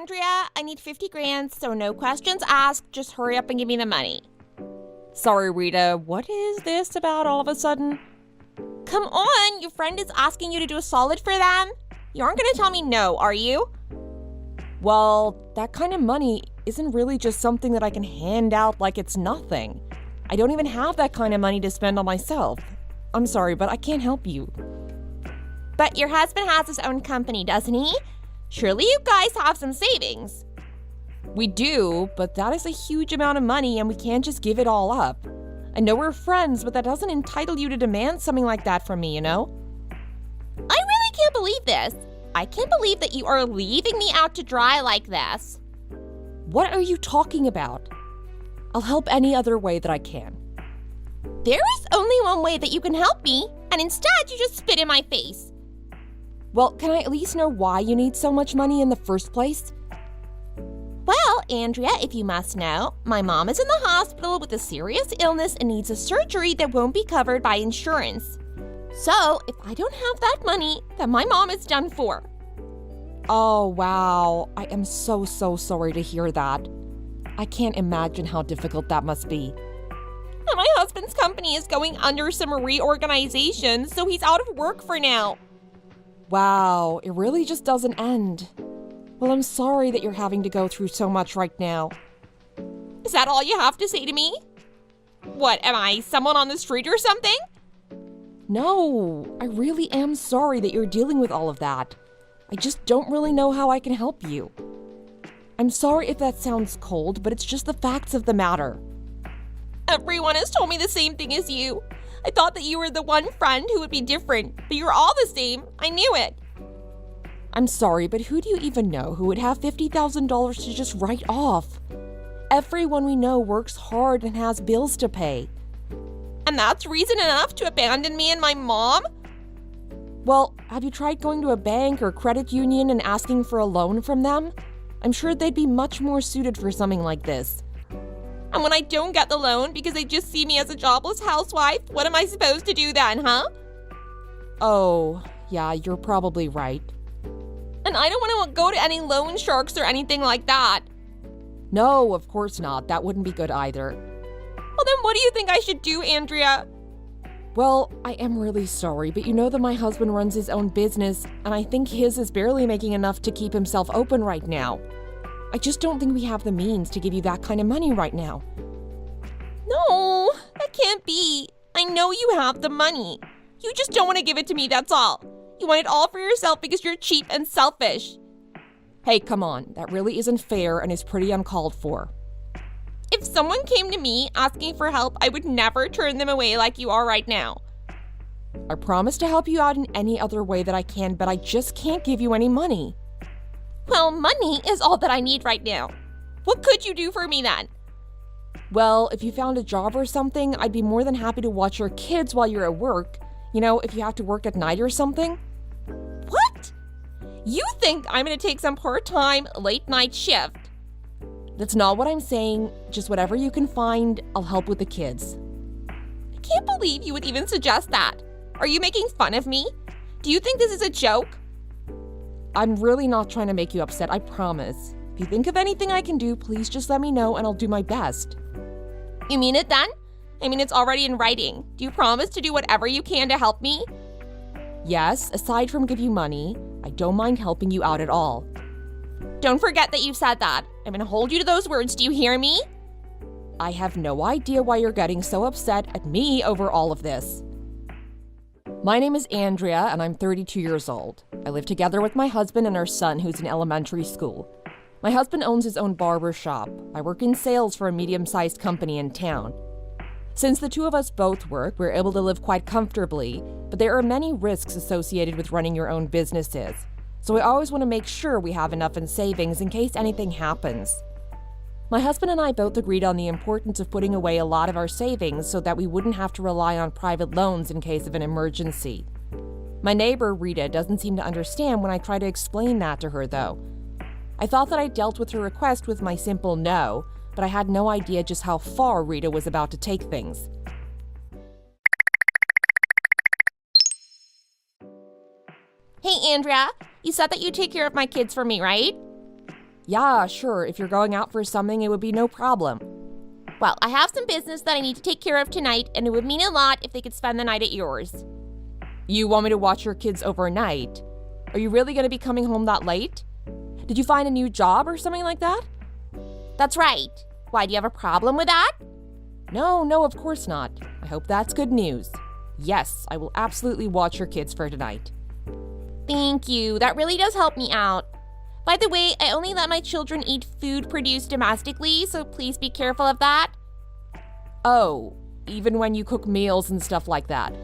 Andrea. I need 50 grand, so no questions asked. Just hurry up and give me the money. Sorry, Rita, what is this about all of a sudden? Come on, your friend is asking you to do a solid for them. You aren't going to tell me no, are you? Well, that kind of money isn't really just something that I can hand out like it's nothing. I don't even have that kind of money to spend on myself. I'm sorry, but I can't help you. But your husband has his own company, doesn't he? Surely you guys have some savings. We do, but that is a huge amount of money and we can't just give it all up. I know we're friends, but that doesn't entitle you to demand something like that from me, you know? I really can't believe this. I can't believe that you are leaving me out to dry like this. What are you talking about? I'll help any other way that I can. There is only one way that you can help me, and instead you just spit in my face. Well, can I at least know why you need so much money in the first place? Well, Andrea, if you must know, my mom is in the hospital with a serious illness and needs a surgery that won't be covered by insurance. So, if I don't have that money, then my mom is done for. Oh, wow. I am so sorry to hear that. I can't imagine how difficult that must be. And my husband's company is going under some reorganization, so he's out of work for now. Wow, it really just doesn't end. Well, I'm sorry that you're having to go through so much right now. Is that all you have to say to me? What, am I someone on the street or something? No, I really am sorry that you're dealing with all of that. I just don't really know how I can help you. I'm sorry if that sounds cold, but it's just the facts of the matter. Everyone has told me the same thing as you. I thought that you were the one friend who would be different, but you're all the same. I knew it. I'm sorry, but who do you even know who would have $50,000 to just write off? Everyone we know works hard and has bills to pay. And that's reason enough to abandon me and my mom? Well, have you tried going to a bank or credit union and asking for a loan from them? I'm sure they'd be much more suited for something like this. And when I don't get the loan because they just see me as a jobless housewife, what am I supposed to do then, huh? Oh, yeah, you're probably right. And I don't want to go to any loan sharks or anything like that. No, of course not. That wouldn't be good either. Well, then what do you think I should do, Andrea? Well, I am really sorry, but you know that my husband runs his own business, and I think his is barely making enough to keep himself open right now. I just don't think we have the means to give you that kind of money right now. No, that can't be. I know you have the money. You just don't want to give it to me, that's all. You want it all for yourself because you're cheap and selfish. Hey, come on. That really isn't fair and is pretty uncalled for. If someone came to me asking for help, I would never turn them away like you are right now. I promise to help you out in any other way that I can, but I just can't give you any money. Well, money is all that I need right now. What could you do for me then? Well, if you found a job or something, I'd be more than happy to watch your kids while you're at work. You know, if you have to work at night or something. What? You think I'm going to take some part-time, late-night shift? That's not what I'm saying. Just whatever you can find, I'll help with the kids. I can't believe you would even suggest that. Are you making fun of me? Do you think this is a joke? I'm really not trying to make you upset, I promise. If you think of anything I can do, please just let me know and I'll do my best. You mean it then? I mean, it's already in writing. Do you promise to do whatever you can to help me? Yes, aside from give you money, I don't mind helping you out at all. Don't forget that you said that. I'm going to hold you to those words. Do you hear me? I have no idea why you're getting so upset at me over all of this. My name is Andrea, and I'm 32 years old. I live together with my husband and our son, who's in elementary school. My husband owns his own barber shop. I work in sales for a medium-sized company in town. Since the two of us both work, we're able to live quite comfortably, but there are many risks associated with running your own businesses. So we always want to make sure we have enough in savings in case anything happens. My husband and I both agreed on the importance of putting away a lot of our savings so that we wouldn't have to rely on private loans in case of an emergency. My neighbor, Rita, doesn't seem to understand when I try to explain that to her, though. I thought that I dealt with her request with my simple no, but I had no idea just how far Rita was about to take things. Hey, Andrea, you said that you'd take care of my kids for me, right? Yeah, sure, if you're going out for something, it would be no problem. Well, I have some business that I need to take care of tonight, and it would mean a lot if they could spend the night at yours. You want me to watch your kids overnight? Are you really going to be coming home that late? Did you find a new job or something like that? That's right. Why, do you have a problem with that? No, of course not. I hope that's good news. Yes, I will absolutely watch your kids for tonight. Thank you. That really does help me out. By the way, I only let my children eat food produced domestically, so please be careful of that. Oh, even when you cook meals and stuff like that?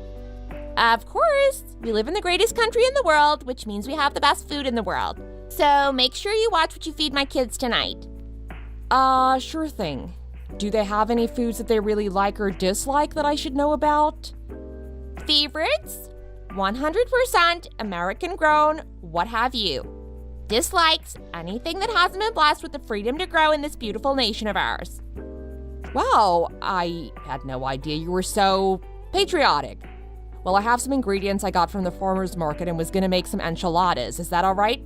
Of course. We live in the greatest country in the world, which means we have the best food in the world. So make sure you watch what you feed my kids tonight. Sure thing. Do they have any foods that they really like or dislike that I should know about? Favorites? 100% American grown, what have you. Dislikes? Anything that hasn't been blessed with the freedom to grow in this beautiful nation of ours. Wow, I had no idea you were so patriotic. Well, I have some ingredients I got from the farmer's market and was gonna make some enchiladas. Is that all right?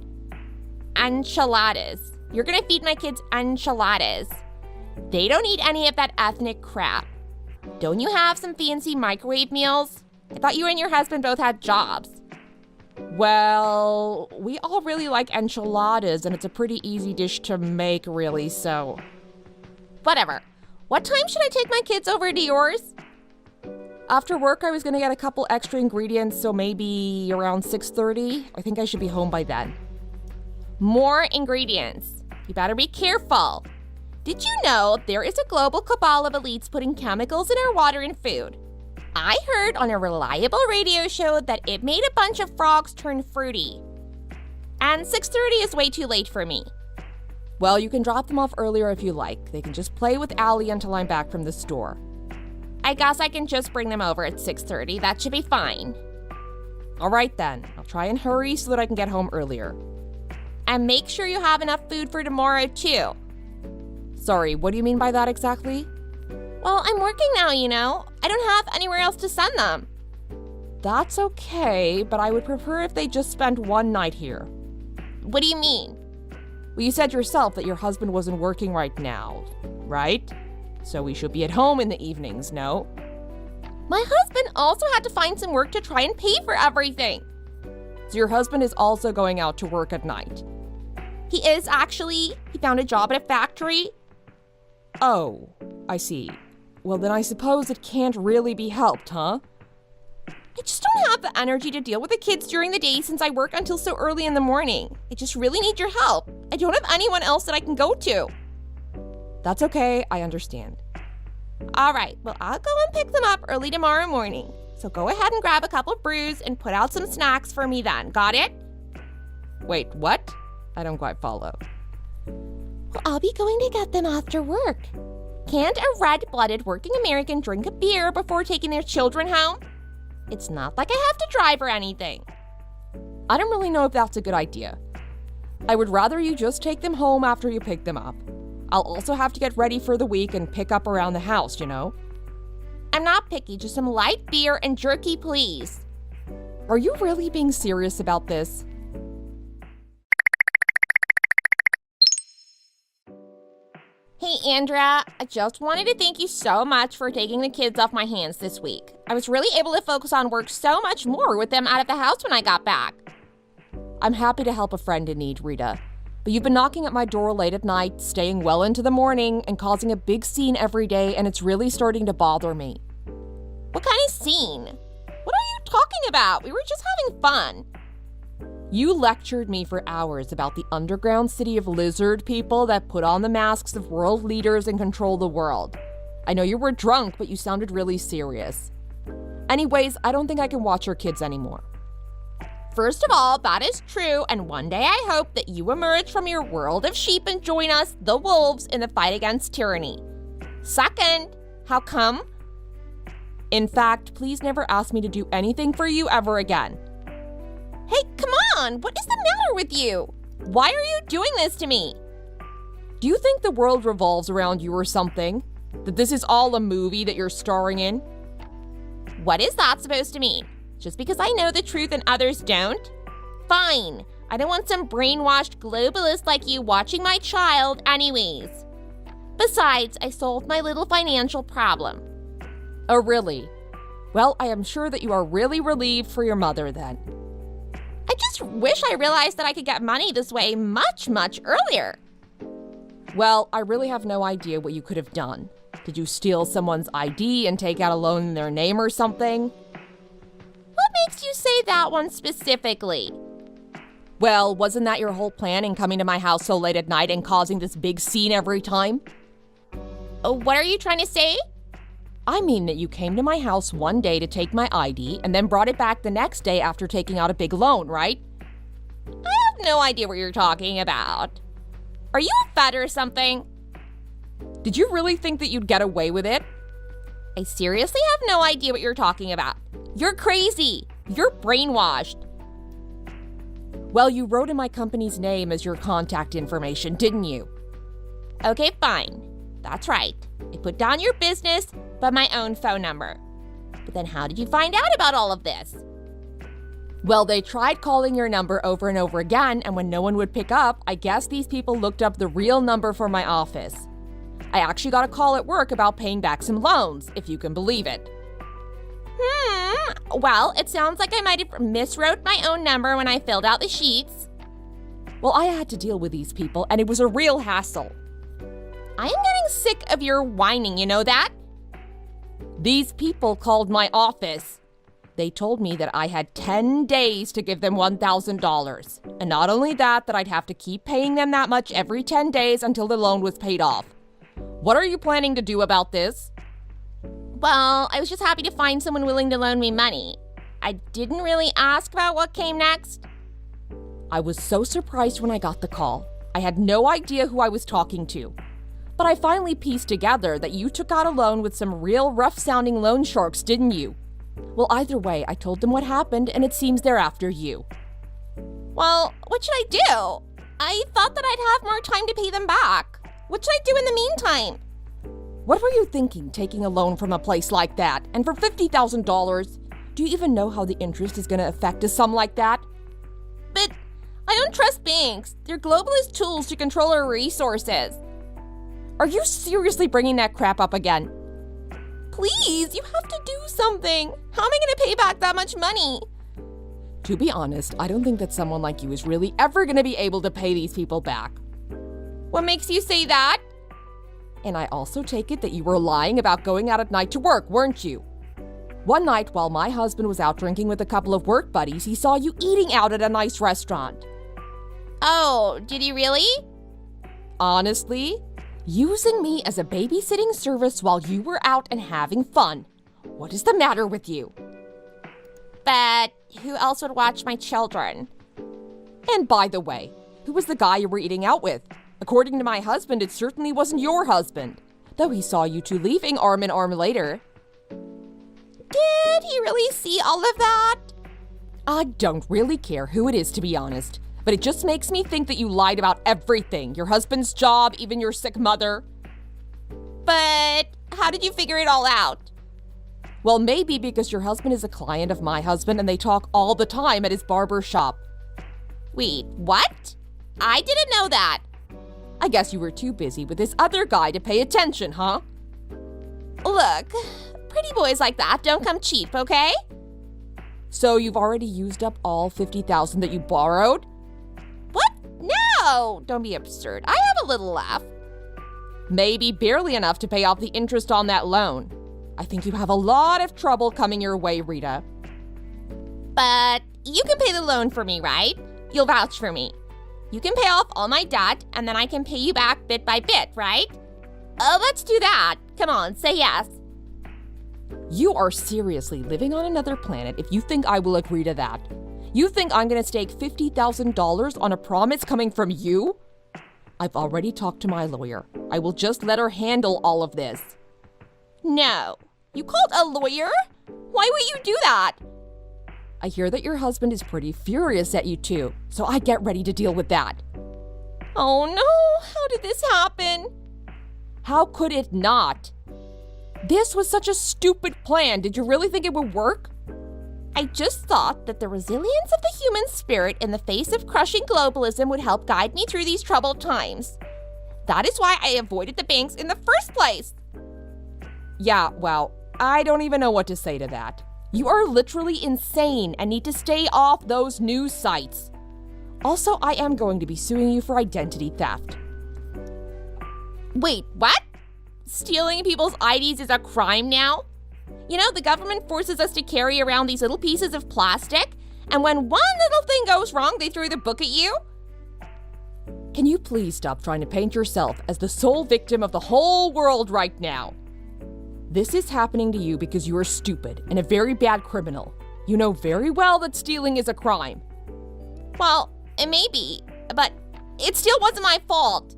Enchiladas. You're gonna feed my kids enchiladas. They don't eat any of that ethnic crap. Don't you have some fancy microwave meals? I thought you and your husband both had jobs. Well, we all really like enchiladas, and it's a pretty easy dish to make, really, so... Whatever. What time should I take my kids over to yours? After work, I was gonna get a couple extra ingredients, so maybe around 6:30. I think I should be home by then. More ingredients. You better be careful. Did you know there is a global cabal of elites putting chemicals in our water and food? I heard on a reliable radio show that it made a bunch of frogs turn fruity. And 6:30 is way too late for me. Well, you can drop them off earlier if you like. They can just play with Allie until I'm back from the store. I guess I can just bring them over at 6:30. That should be fine. All right then. I'll try and hurry so that I can get home earlier. And make sure you have enough food for tomorrow, too. Sorry, what do you mean by that exactly? Well, I'm working now, you know. I don't have anywhere else to send them. That's okay, but I would prefer if they just spent one night here. What do you mean? Well, you said yourself that your husband wasn't working right now, right? So we should be at home in the evenings, no? My husband also had to find some work to try and pay for everything. So your husband is also going out to work at night? He is, actually. He found a job at a factory. Oh, I see. Well, then I suppose it can't really be helped, huh? I just don't have the energy to deal with the kids during the day since I work until so early in the morning. I just really need your help. I don't have anyone else that I can go to. That's okay, I understand. All right, well, I'll go and pick them up early tomorrow morning. So go ahead and grab a couple of brews and put out some snacks for me then. Got it? Wait, what? I don't quite follow. Well, I'll be going to get them after work. Can't a red-blooded working American drink a beer before taking their children home? It's not like I have to drive or anything. I don't really know if that's a good idea. I would rather you just take them home after you pick them up. I'll also have to get ready for the week and pick up around the house, you know? I'm not picky, just some light beer and jerky, please. Are you really being serious about this? Hey, Andrea, I just wanted to thank you so much for taking the kids off my hands this week. I was really able to focus on work so much more with them out of the house when I got back. I'm happy to help a friend in need, Rita. But you've been knocking at my door late at night, staying well into the morning, and causing a big scene every day, and it's really starting to bother me. What kind of scene? What are you talking about? We were just having fun. You lectured me for hours about the underground city of lizard people that put on the masks of world leaders and control the world. I know you were drunk, but you sounded really serious. Anyways, I don't think I can watch your kids anymore. First of all, that is true, and one day I hope that you emerge from your world of sheep and join us, the wolves, in the fight against tyranny. Second, how come? In fact, please never ask me to do anything for you ever again. Hey, come on! What is the matter with you? Why are you doing this to me? Do you think the world revolves around you or something? That this is all a movie that you're starring in? What is that supposed to mean? Just because I know the truth and others don't? Fine. I don't want some brainwashed globalist like you watching my child anyways. Besides, I solved my little financial problem. Oh, really? Well, I am sure that you are really relieved for your mother then. I just wish I realized that I could get money this way much, much earlier. Well, I really have no idea what you could have done. Did you steal someone's ID and take out a loan in their name or something? What makes you say that one specifically? Well, wasn't that your whole plan in coming to my house so late at night and causing this big scene every time? What are you trying to say? I mean that you came to my house one day to take my ID and then brought it back the next day after taking out a big loan, right? I have no idea what you're talking about. Are you a fed or something? Did you really think that you'd get away with it? I seriously have no idea what you're talking about. You're crazy. You're brainwashed. Well, you wrote in my company's name as your contact information, didn't you? Okay, fine. That's right. I put down your business, but my own phone number. But then how did you find out about all of this? Well, they tried calling your number over and over again, and when no one would pick up, I guess these people looked up the real number for my office. I actually got a call at work about paying back some loans, if you can believe it. Well, it sounds like I might have miswrote my own number when I filled out the sheets. Well, I had to deal with these people, and it was a real hassle. I am getting sick of your whining, you know that? These people called my office. They told me that I had 10 days to give them $1,000. And not only that I'd have to keep paying them that much every 10 days until the loan was paid off. What are you planning to do about this? Well, I was just happy to find someone willing to loan me money. I didn't really ask about what came next. I was so surprised when I got the call. I had no idea who I was talking to. But I finally pieced together that you took out a loan with some real rough-sounding loan sharks, didn't you? Well, either way, I told them what happened, and it seems they're after you. Well, what should I do? I thought that I'd have more time to pay them back. What should I do in the meantime? What were you thinking, taking a loan from a place like that? And for $50,000? Do you even know how the interest is going to affect a sum like that? But I don't trust banks. They're globalist tools to control our resources. Are you seriously bringing that crap up again? Please, you have to do something. How am I going to pay back that much money? To be honest, I don't think that someone like you is really ever going to be able to pay these people back. What makes you say that? And I also take it that you were lying about going out at night to work, weren't you? One night, while my husband was out drinking with a couple of work buddies, he saw you eating out at a nice restaurant. Oh, did he really? Honestly? Using me as a babysitting service while you were out and having fun. What is the matter with you? But who else would watch my children? And by the way, who was the guy you were eating out with? According to my husband, it certainly wasn't your husband, though he saw you two leaving arm in arm later. Did he really see all of that? I don't really care who it is, to be honest, but it just makes me think that you lied about everything. Your husband's job, even your sick mother. But how did you figure it all out? Well, maybe because your husband is a client of my husband and they talk all the time at his barber shop. Wait, what? I didn't know that. I guess you were too busy with this other guy to pay attention, huh? Look, pretty boys like that don't come cheap, okay? So you've already used up all $50,000 that you borrowed? What? No! Don't be absurd. I have a little left. Maybe barely enough to pay off the interest on that loan. I think you have a lot of trouble coming your way, Rita. But you can pay the loan for me, right? You'll vouch for me. You can pay off all my debt, and then I can pay you back bit by bit, right? Let's do that. Come on, say yes. You are seriously living on another planet if you think I will agree to that. You think I'm going to stake $50,000 on a promise coming from you? I've already talked to my lawyer. I will just let her handle all of this. No. You called a lawyer? Why would you do that? I hear that your husband is pretty furious at you too, so I get ready to deal with that. Oh no, how did this happen? How could it not? This was such a stupid plan. Did you really think it would work? I just thought that the resilience of the human spirit in the face of crushing globalism would help guide me through these troubled times. That is why I avoided the banks in the first place. Yeah, well, I don't even know what to say to that. You are literally insane and need to stay off those news sites. Also, I am going to be suing you for identity theft. Wait, what? Stealing people's IDs is a crime now? You know, the government forces us to carry around these little pieces of plastic, and when one little thing goes wrong, they throw the book at you? Can you please stop trying to paint yourself as the sole victim of the whole world right now? This is happening to you because you are stupid and a very bad criminal. You know very well that stealing is a crime. Well, it may be, but it still wasn't my fault.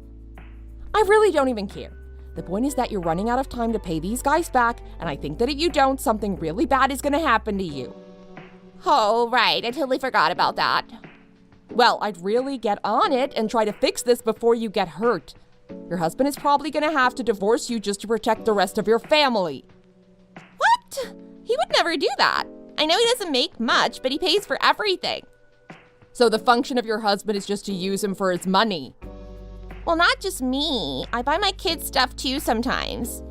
I really don't even care. The point is that you're running out of time to pay these guys back, and I think that if you don't, something really bad is gonna happen to you. Oh, right, I totally forgot about that. Well, I'd really get on it and try to fix this before you get hurt. Your husband is probably gonna have to divorce you just to protect the rest of your family. What? He would never do that. I know he doesn't make much, but he pays for everything. So the function of your husband is just to use him for his money? Well, not just me. I buy my kids stuff too sometimes.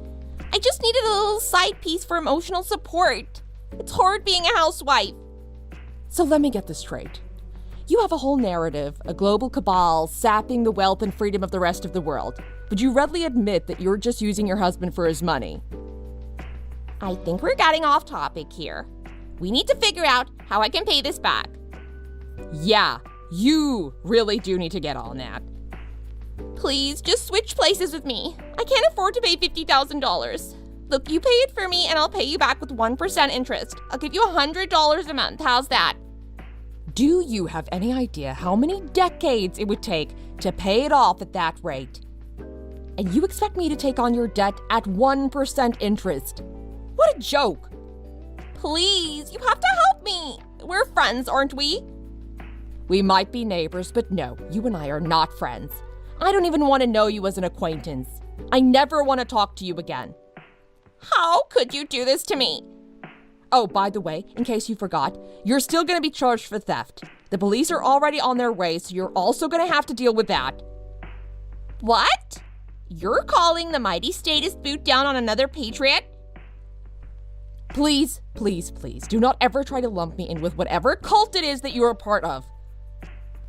I just needed a little side piece for emotional support. It's hard being a housewife. So let me get this straight. You have a whole narrative, a global cabal sapping the wealth and freedom of the rest of the world, but you readily admit that you're just using your husband for his money. I think we're getting off topic here. We need to figure out how I can pay this back. Yeah, you really do need to get on that. Please, just switch places with me. I can't afford to pay $50,000. Look, you pay it for me and I'll pay you back with 1% interest. I'll give you $100 a month. How's that? Do you have any idea how many decades it would take to pay it off at that rate? And you expect me to take on your debt at 1% interest? What a joke! Please, you have to help me. We're friends, aren't we? We might be neighbors, but no, you and I are not friends. I don't even want to know you as an acquaintance. I never want to talk to you again. How could you do this to me? Oh, by the way, in case you forgot, you're still going to be charged for theft. The police are already on their way, so you're also going to have to deal with that. What? You're calling the mighty statist boot down on another patriot? Please, please, please, do not ever try to lump me in with whatever cult it is that you're a part of.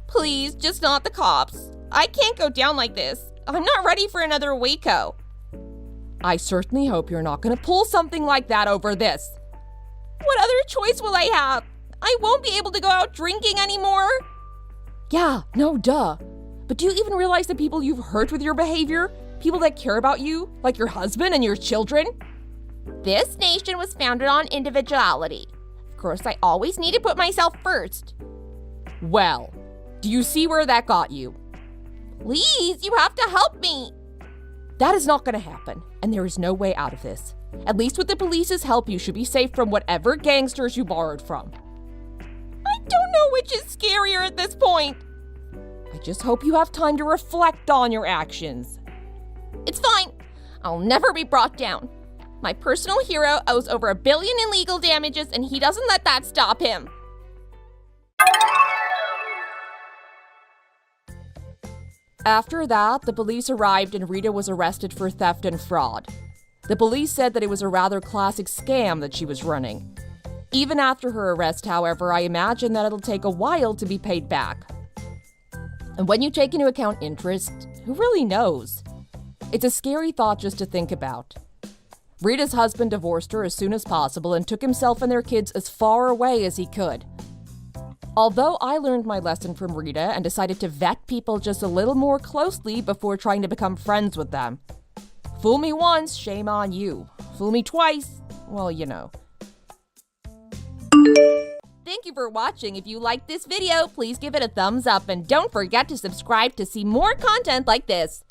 Please, just not the cops. I can't go down like this. I'm not ready for another Waco. I certainly hope you're not going to pull something like that over this. What other choice will I have? I won't be able to go out drinking anymore. Yeah, no duh. But do you even realize the people you've hurt with your behavior? People that care about you, like your husband and your children? This nation was founded on individuality. Of course, I always need to put myself first. Well, do you see where that got you? Please, you have to help me. That is not going to happen, and there is no way out of this. At least with the police's help, you should be safe from whatever gangsters you borrowed from. I don't know which is scarier at this point. I just hope you have time to reflect on your actions. It's fine. I'll never be brought down. My personal hero owes over $1 billion in legal damages, and he doesn't let that stop him. After that, the police arrived and Rita was arrested for theft and fraud. The police said that it was a rather classic scam that she was running. Even after her arrest, however, I imagine that it'll take a while to be paid back. And when you take into account interest, who really knows? It's a scary thought just to think about. Rita's husband divorced her as soon as possible and took himself and their kids as far away as he could. Although I learned my lesson from Rita and decided to vet people just a little more closely before trying to become friends with them. Fool me once, shame on you. Fool me twice, well, you know. Thank you for watching. If you liked this video, please give it a thumbs up and don't forget to subscribe to see more content like this.